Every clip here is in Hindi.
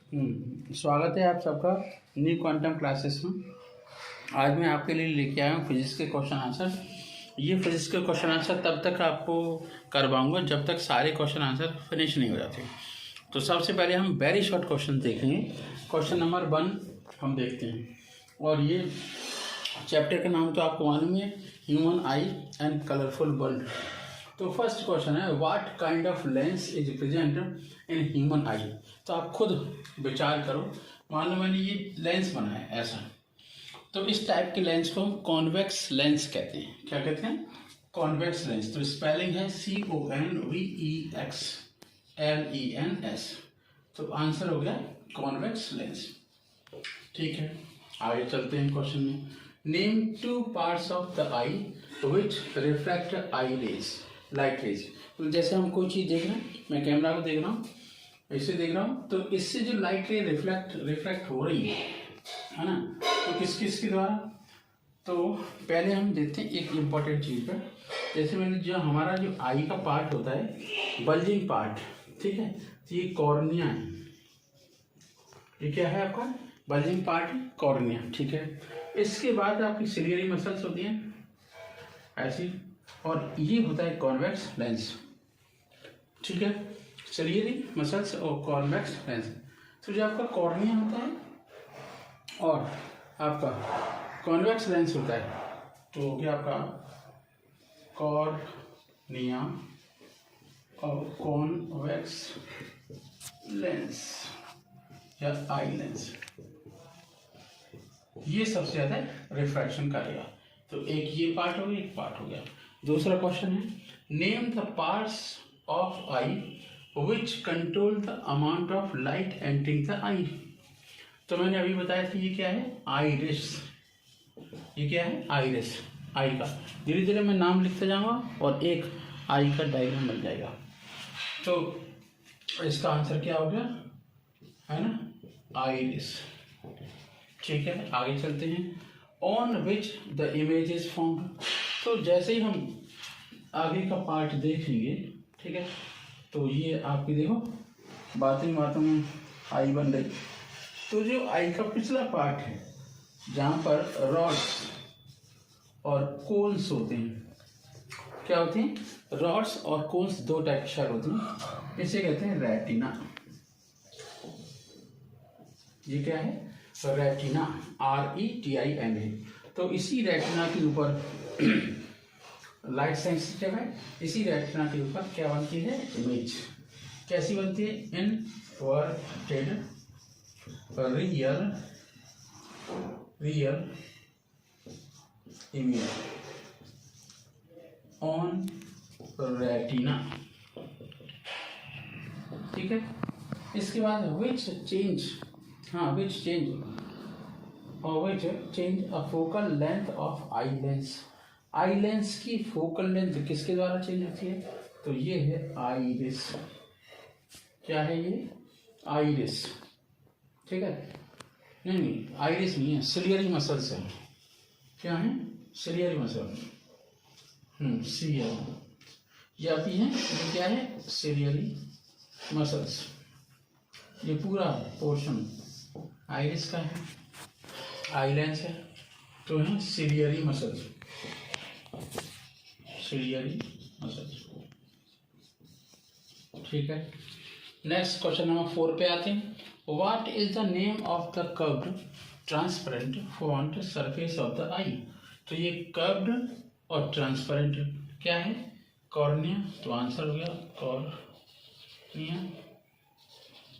स्वागत है आप सबका न्यू क्वांटम क्लासेस में। आज मैं आपके लिए लेके आया हूँ फिजिक्स के क्वेश्चन आंसर। ये फिजिक्स के क्वेश्चन आंसर तब तक आपको करवाऊंगा जब तक सारे क्वेश्चन आंसर फिनिश नहीं हो जाते। तो सबसे पहले हम वेरी शॉर्ट क्वेश्चन देखेंगे। क्वेश्चन नंबर 1 हम देखते हैं, और ये चैप्टर का नाम तो आपको मालूम है, human I and colourful world. तो फर्स्ट क्वेश्चन है, what kind of lens is present in human eye. तो आप खुद विचार करो, मान लो मैंने ये लेंस बनाया है ऐसा, तो इस टाइप के लेंस को हम कॉन्वेक्स लेंस कहते हैं। क्या कहते हैं? Convex lens. तो स्पेलिंग है CONVEXLENS। तो आंसर हो गया कॉन्वेक्स लेंस। ठीक है, आगे चलते हैं क्वेश्चन में। Name 2 parts of the eye which reflect eye rays, light rays. तो जैसे हम कोई चीज़ देख रहे हैं, मैं कैमरा को देख रहा हूँ, ऐसे देख रहा हूँ, तो इससे जो लाइट रे रिफ्लेक्ट हो रही है ना, तो किस किस के द्वारा। तो पहले हम देखते हैं एक इम्पॉर्टेंट चीज़ पर। जैसे मैंने जो हमारा जो आई का पार्ट होता है, बल्जिंग पार्ट, ठीक है, तो ये कॉर्निया है। ये क्या है आपका? Bulging part, cornea. ठीक है, इसके बाद आपकी सिलियरी मसल्स होती हैं ऐसी, और ये होता है कॉन्वेक्स लेंस। ठीक है, सिलियरी मसल्स और कॉन्वेक्स लेंस। तो जो आपका कॉर्निया होता है और आपका कॉन्वेक्स लेंस होता है, तो हो गया आपका कॉर्निया और कॉन्वेक्स लेंस या आई लेंस, ये सबसे ज़्यादा रिफ्रैक्शन करेगा। तो एक ये पार्ट हो गया, एक पार्ट हो गया। दूसरा क्वेश्चन है, name the parts of eye which control the amount of light entering the eye. तो मैंने अभी बताया था ये क्या है? आइरिस। ये क्या है? आइरिस, आई का। धीरे धीरे मैं नाम लिखते जाऊंगा और एक आई का डायग्राम बन जाएगा। तो इसका आंसर क्या हो गया, है ना? आइरिस। ठीक है, आगे चलते हैं। On which the image is formed. तो जैसे ही हम आगे का पार्ट देखेंगे, ठीक है, तो ये आपकी देखो बातों में आई बन रही। तो जो आई का पिछला पार्ट है, जहाँ पर रॉड्स और कोन्स होते हैं, क्या होते हैं? रॉड्स और कोन्स, दो टाइप के शेल होते हैं, इसे कहते हैं रेटिना। ये क्या है? Retina, RETINA। तो इसी रेटिना के ऊपर लाइट सेंसिटिव है, इसी रेटिना के ऊपर क्या बनती है? इमेज। कैसी बनती है? Inverted real image on retina. ठीक है, इसके बाद which change a focal length of eye lens. Eye lens की फोकल लेंथ किसके द्वारा चेंज होती है? तो ये है आइरिस। क्या है ये? आइरिस। ठीक है, नहीं आइरिस नहीं है, सिलियरी मसल्स है। क्या है? सिलियरी मसल, CL ये आती है। ये क्या है? Ciliary muscles. ये पूरा पोर्शन आइरिस का है, आई लेंस है, तो है सिलियरी मसल्स, सिलियरी मसल्स। ठीक है, नेक्स्ट क्वेश्चन नंबर 4 पे आते हैं। What is the name of the curved transparent front surface of the eye. तो ये कर्व्ड और ट्रांसपेरेंट क्या है? कॉर्निया। तो आंसर हो गया कॉर्निया,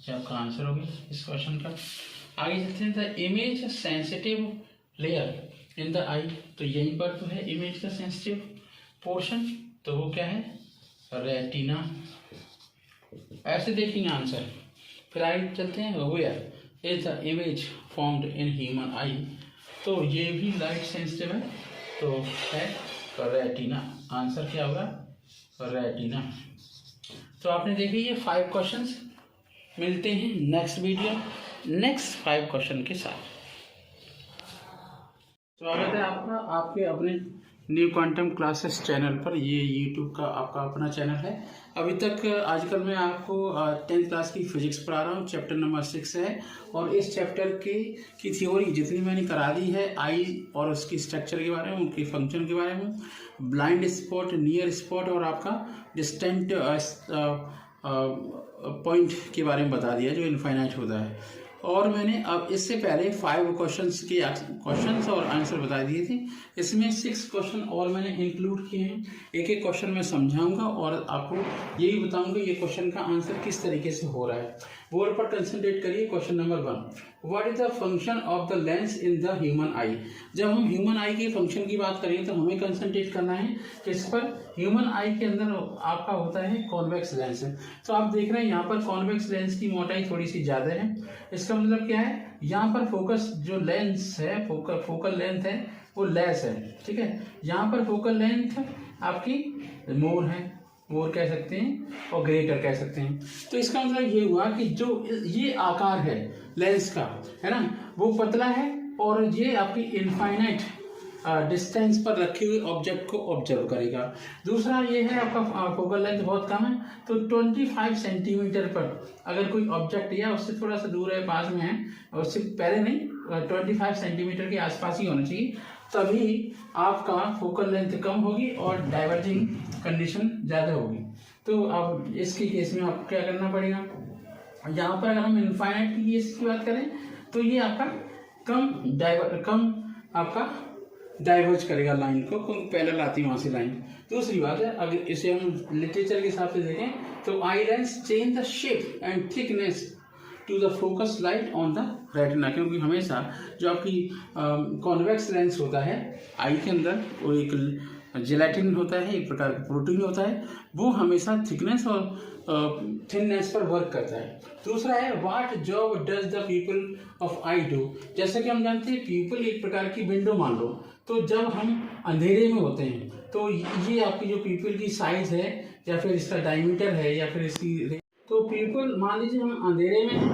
ये आपका आंसर हो गया इस क्वेश्चन का। आगे चलते हैं, the image sensitive layer in the eye. तो यहीं पर तो है इमेज का सेंसिटिव पोर्शन, तो वो क्या है? रेटिना। ऐसे देखेंगे आंसर। फिर आगे चलते हैं, where is the image formed in human eye. तो ये भी लाइट सेंसिटिव है, तो है रेटिना। आंसर क्या होगा? रेटिना। तो आपने देखे ये 5 क्वेश्चंस। मिलते हैं नेक्स्ट वीडियो नेक्स्ट 5 क्वेश्चन के साथ। स्वागत है आपका आपके अपने न्यू क्वांटम क्लासेस चैनल पर। ये यूट्यूब का आपका अपना चैनल है। अभी तक आजकल मैं आपको 10th क्लास की फिजिक्स पढ़ा रहा हूँ, चैप्टर नंबर 6 है। और इस चैप्टर की थ्योरी जितनी मैंने करा दी है, आई और उसकी स्ट्रक्चर के बारे में, उनके फंक्शन के बारे में, ब्लाइंड स्पॉट, नियर स्पॉट और आपका डिस्टेंट पॉइंट के बारे में बता दिया जो इनफाइनाइट होता है। और मैंने अब इससे पहले 5 क्वेश्चंस और आंसर बता दिए थे। इसमें 6 क्वेश्चन और मैंने इंक्लूड किए हैं। एक एक क्वेश्चन मैं समझाऊंगा और आपको यही बताऊंगा ये क्वेश्चन का आंसर किस तरीके से हो रहा है। बोर्ड पर कंसंट्रेट करिए। Question number 1, what is the function of the lens in the human आई। जब हम ह्यूमन आई के फंक्शन की बात करेंगे तो हमें कंसंट्रेट करना है किस पर। ह्यूमन आई के अंदर आपका होता है कॉन्वेक्स लेंस। तो आप देख रहे हैं यहाँ पर कॉन्वेक्स लेंस की मोटाई थोड़ी सी ज्यादा है। इसका मतलब क्या है, यहाँ पर फोकस जो लेंस है, फोकल लेंथ है वो लेस है, ठीक है। यहाँ पर फोकल लेंथ आपकी मोर है, मोर कह सकते हैं और ग्रेटर कह सकते हैं। तो इसका मतलब ये हुआ कि जो ये आकार है लेंस का, है ना, वो पतला है और ये आपकी इनफाइनाइट डिस्टेंस पर रखे हुए ऑब्जेक्ट को ऑब्जर्व करेगा। दूसरा ये है आपका फोकल लेंथ बहुत कम है, तो 25 सेंटीमीटर पर अगर कोई ऑब्जेक्ट या उससे थोड़ा सा दूर है, पास में है, और उससे पहले नहीं, 25 सेंटीमीटर के आसपास ही होना चाहिए, तभी आपका फोकल लेंथ कम होगी और डाइवर्जिंग कंडीशन ज़्यादा होगी। तो अब इसके केस में आपको क्या करना पड़ेगा, यहाँ पर अगर हम इनफाइनाइट की केस की बात करें तो ये आपका कम आपका डाइवर्ज करेगा लाइन को, पैरेलल आती है वहां से लाइन। दूसरी बात है, अगर इसे हम लिटरेचर के हिसाब से देखें तो eye lens change the shape and thickness to the focus light on the retina, क्योंकि हमेशा जो आपकी कॉन्वेक्स लेंस होता है आई के अंदर, वो एक जेलेटिन होता है, एक प्रकार का प्रोटीन होता है, वो हमेशा थिकनेस और थिननेस पर वर्क करता है। दूसरा है what job does the people of I do. जैसे कि हम जानते हैं पीपल एक प्रकार की विंडो मान लो, तो जब हम अंधेरे में होते हैं तो ये आपकी जो पीपल की साइज है या फिर इसका डायमीटर है या फिर इसकी, तो पीपल मान लीजिए हम अंधेरे में हैं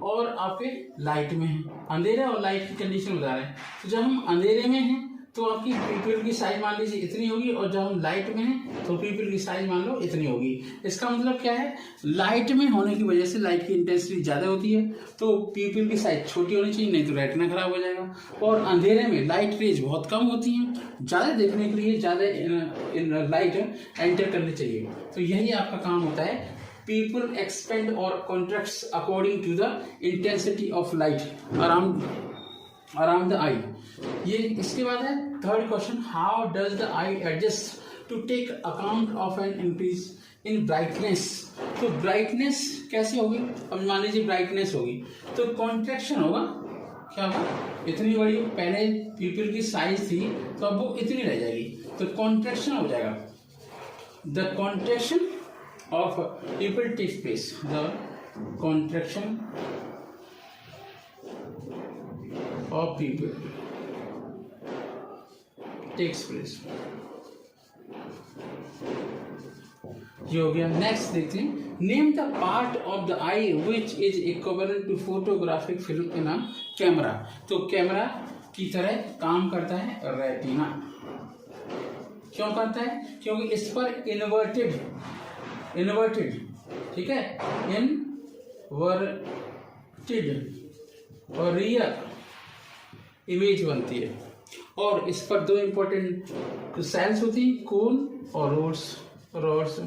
और आपके लाइट में हैं, अंधेरा और लाइट की कंडीशन बता रहे हैं। तो जब हम अंधेरे में हैं तो आपकी पीपल की साइज मान लीजिए इतनी होगी, और जब हम लाइट में हैं तो पीपल की साइज मान लो इतनी होगी। इसका मतलब क्या है, लाइट में होने की वजह से लाइट की इंटेंसिटी ज्यादा होती है तो पीपल की साइज छोटी होनी चाहिए, नहीं तो रेटिना खराब हो जाएगा। और अंधेरे में लाइट रेज बहुत कम होती हैं, ज्यादा देखने के लिए ज्यादा लाइट एंटर करनी चाहिए। तो यही आपका काम होता है, पीपल एक्सपेंड और contracts according to the intensity of light around the eye. ये इसके बाद है third question, how does the eye adjust to take account of an increase in brightness. तो ब्राइटनेस कैसे होगी, अब मान लीजिए ब्राइटनेस होगी तो कॉन्ट्रैक्शन होगा, क्या होगा, इतनी बड़ी पहले पीपल की साइज थी तो अब वो इतनी रह जाएगी, तो कॉन्ट्रैक्शन हो जाएगा। The contraction of pupil takes place, the contraction of people takes place। ये हो गया। नेक्स्ट देखते हैं, name the part of the eye which is equivalent to photographic film in a camera. तो कैमरा की तरह काम करता है रेटिना। क्यों करता है, क्योंकि इस पर इन्वर्टेड, ठीक है, इनवर्टेड और रियल इमेज बनती है। और इस पर 2 इंपॉर्टेंट सेल्स होती हैं, कोन और rods.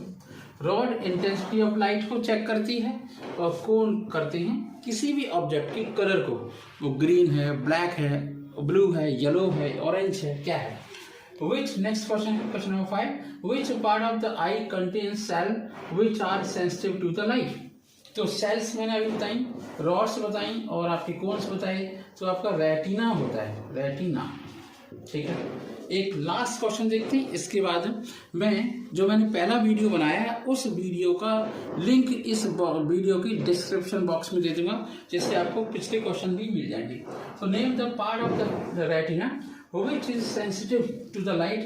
Rod intensity of light को चेक करती है और कोन करते हैं किसी भी ऑब्जेक्ट के कलर को, वो ग्रीन है, ब्लैक है, ब्लू है, येलो है, ऑरेंज है, क्या है। Which next question number 5, which part of the eye contains cell which are sensitive to the light। तो सेल्स मैंने अभी बताई, रॉड्स बताई और आपके कोन्स बताए, तो आपका रेटिना होता है, रेटिना, ठीक है। एक लास्ट क्वेश्चन देखते हैं, इसके बाद मैंने पहला वीडियो बनाया है उस वीडियो का लिंक इस वीडियो की डिस्क्रिप्शन बॉक्स में दे दूंगा, जिससे आपको पिछले क्वेश्चन भी मिल जाएंगे। तो name the part of the retina which is sensitive to the light,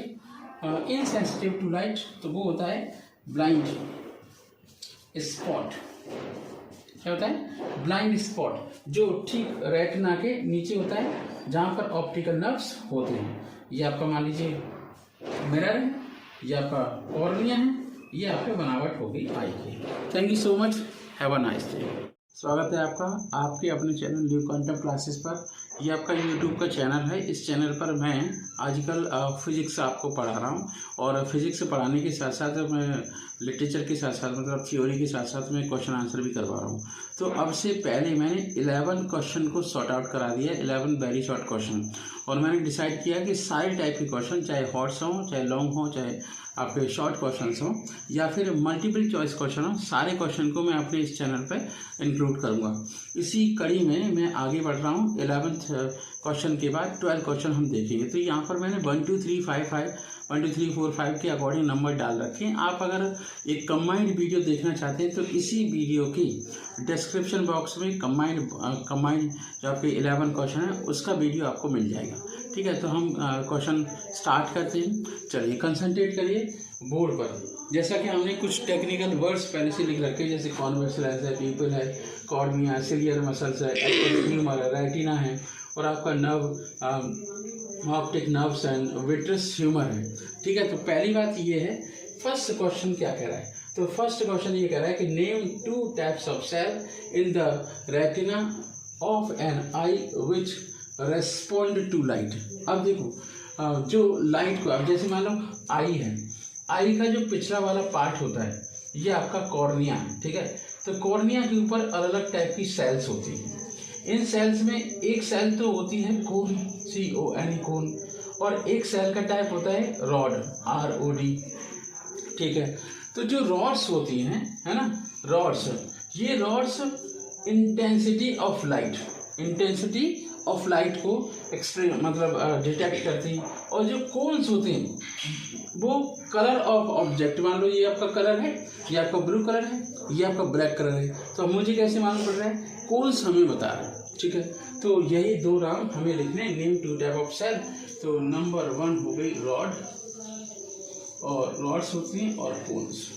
insensitive to light, तो वो होता है ब्लाइंड स्पॉट। क्या होता है, ब्लाइंड स्पॉट, जो ठीक रेटिना के नीचे होता है जहां पर ऑप्टिकल नर्व्स होते हैं। ये आपका मान लीजिए मिरर है, ये आपका कॉर्निया है, ये आपके बनावट होगी आई की। Thank you so much, have a nice day. स्वागत है आपका आपके अपने चैनल न्यू कंटेंट क्लासेस पर। ये आपका यूट्यूब का चैनल है। इस चैनल पर मैं आजकल फिजिक्स आपको पढ़ा रहा हूँ, और फिजिक्स पढ़ाने के साथ साथ मैं लिटरेचर के साथ साथ मतलब थ्योरी के साथ साथ मैं क्वेश्चन आंसर भी करवा रहा हूँ। तो अब से पहले मैंने 11 क्वेश्चन को सॉर्ट आउट करा दिया, 11 वेरी शॉर्ट क्वेश्चन, और मैंने डिसाइड किया कि सारे टाइप के क्वेश्चन, चाहे हॉट्स हों, चाहे लॉन्ग हों, चाहे आपके शॉर्ट क्वेश्चन हों, या फिर मल्टीपल चॉइस क्वेश्चन हो, सारे क्वेश्चन को मैं अपने इस चैनल पर इंक्लूड करूँगा। इसी कड़ी में मैं आगे बढ़ रहा हूँ। 11th क्वेश्चन के बाद 12 क्वेश्चन हम देखेंगे। तो यहाँ पर मैंने 1 2 3 5 5 1 2 3 4 5 के अकॉर्डिंग नंबर डाल रखे हैं। आप अगर एक कंबाइंड वीडियो देखना चाहते हैं तो इसी वीडियो की डिस्क्रिप्शन बॉक्स में कंबाइंड जो आपके 11 क्वेश्चन है उसका वीडियो आपको मिल जाएगा। ठीक है, तो हम क्वेश्चन स्टार्ट करते हैं। चलिए, कंसंट्रेट करिए बोर्ड पर। जैसा कि हमने कुछ टेक्निकल वर्ड्स पहले से लिख रखे हैं, जैसे कॉन्वेक्स लेंस है, पीपल है, कॉर्निया, सिलियर मसल्स है, ह्यूमर है, रेटिना है, और आपका nerve optic nerves and vitreous humour है। ठीक है, तो पहली बात ये है, फर्स्ट क्वेश्चन क्या कह रहा है? तो फर्स्ट क्वेश्चन ये कह रहा है कि name 2 types of cell in the retina of an eye which respond to light. अब देखो, जो लाइट को, अब जैसे मान लो आई है, आई का जो पिछला वाला पार्ट होता है ये आपका कॉर्निया है। ठीक है, तो कॉर्निया के ऊपर अलग अलग टाइप की सेल्स होती हैं। इन सेल्स में एक सेल तो होती है कोन, CON कोन, और एक सेल का टाइप होता है रॉड, ROD। ठीक है, तो जो रॉड्स होती हैं, है ना, रॉड्स, ये रॉड्स इंटेंसिटी ऑफ लाइट को मतलब डिटेक्ट करती हैं, और जो कोन्स होते हैं वो कलर ऑफ ऑब्जेक्ट, मान लो ये आपका कलर है, ये आपका ब्लू कलर है, ये आपका ब्लैक कलर है, तो मुझे कैसे मालूम पड़ रहा है? कोन्स हमें बता रहा है। ठीक है, तो यही 2 नाम हमें लिखने हैं, नेम 2 टाइप ऑफ सेल। तो नंबर 1 हो गई रॉड, और रॉड्स होती हैं, और कोन्स।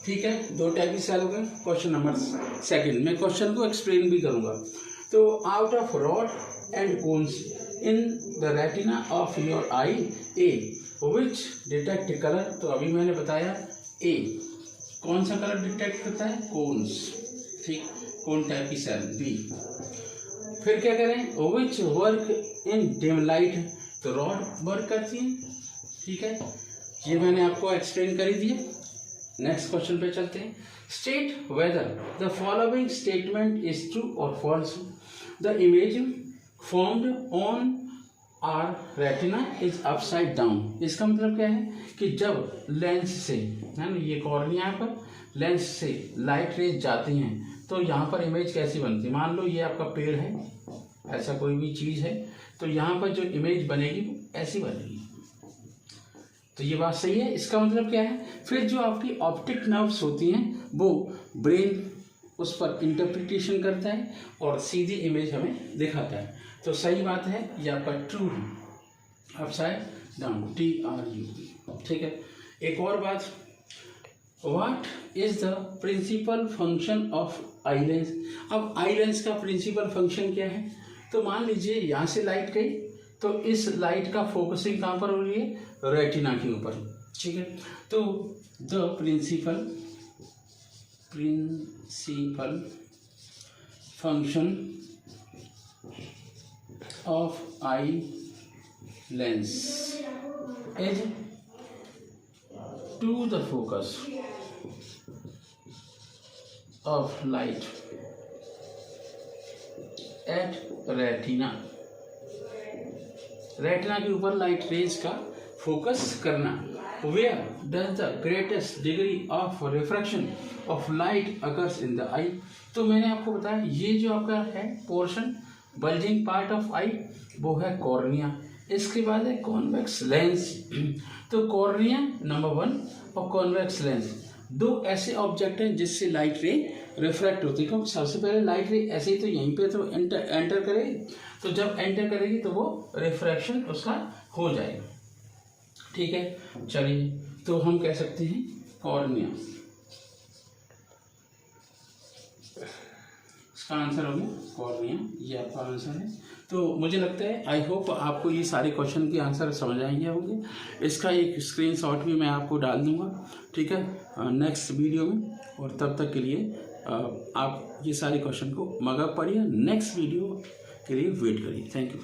ठीक है, 2 टाइप की सेल हो गए। क्वेश्चन नंबर 2, मैं क्वेश्चन को एक्सप्लेन भी करूंगा। तो out of rod and cones in the retina of your eye, a which detect colour. तो अभी मैंने बताया ए कौन सा कलर डिटेक्ट करता है? कोन्स। ठीक, कोन टाइप की सेल। बी, फिर क्या करें? Which work in dim light. तो रॉड वर्क करती है। ठीक है, ये मैंने आपको एक्सप्लेन कर ही दिया। नेक्स्ट क्वेश्चन पे चलते हैं। State whether the following statement is true और false. The image formed on our retina is upside down. इसका मतलब क्या है कि जब लेंस से, है ना, ये कॉर्निया पर लेंस से लाइट रेज जाती हैं तो यहाँ पर इमेज कैसी बनती है? मान लो ये आपका पेड़ है, ऐसा कोई भी चीज़ है, तो यहाँ पर जो इमेज बनेगी वो ऐसी बनेगी। तो ये बात सही है। इसका मतलब क्या है? फिर जो आपकी ऑप्टिक नर्व्स होती हैं वो ब्रेन उस पर इंटरप्रिटेशन करता है और सीधी इमेज हमें दिखाता है। तो सही बात है, ये आपका ट्रू है, अपसाइड डाउन, TRU। ठीक है, एक और बात, what is the principal function of eye lens. अब आई लेंस का प्रिंसिपल फंक्शन क्या है? तो मान लीजिए यहाँ से लाइट गई, तो इस लाइट का फोकसिंग कहाँ पर हो रही है? रेटिना के ऊपर। ठीक है, तो the principal function of eye lens is to the focus of light at retina. Retina के ऊपर लाइट रेज का फोकस करना। Where does the greatest degree of refraction of light occurs in the eye. तो मैंने आपको बताया ये जो आपका है portion, bulging part of eye, वो है कॉर्निया। इसके बाद है कॉन्वेक्स लेंस। तो कॉर्निया नंबर 1 और कॉन्वेक्स लेंस, 2 ऐसे ऑब्जेक्ट हैं जिससे लाइट रे रिफ्रैक्ट होती है। क्योंकि सबसे पहले लाइट रे ऐसे ही तो यहीं पे तो एंटर करेगी, तो जब एंटर करेगी तो वो रिफ्रैक्शन उसका हो जाएगा। ठीक है, चलिए, तो हम कह सकते हैं कॉर्निया। इसका आंसर हो गया कॉर्निया, ये आपका आंसर है। तो मुझे लगता है, आई होप आपको ये सारे क्वेश्चन के आंसर समझ आएंगे होंगे। इसका एक स्क्रीनशॉट भी मैं आपको डाल दूंगा, ठीक है, नेक्स्ट वीडियो में। और तब तक के लिए आप ये सारे क्वेश्चन को मगर पढ़िए, नेक्स्ट वीडियो के लिए वेट करिए। Thank you.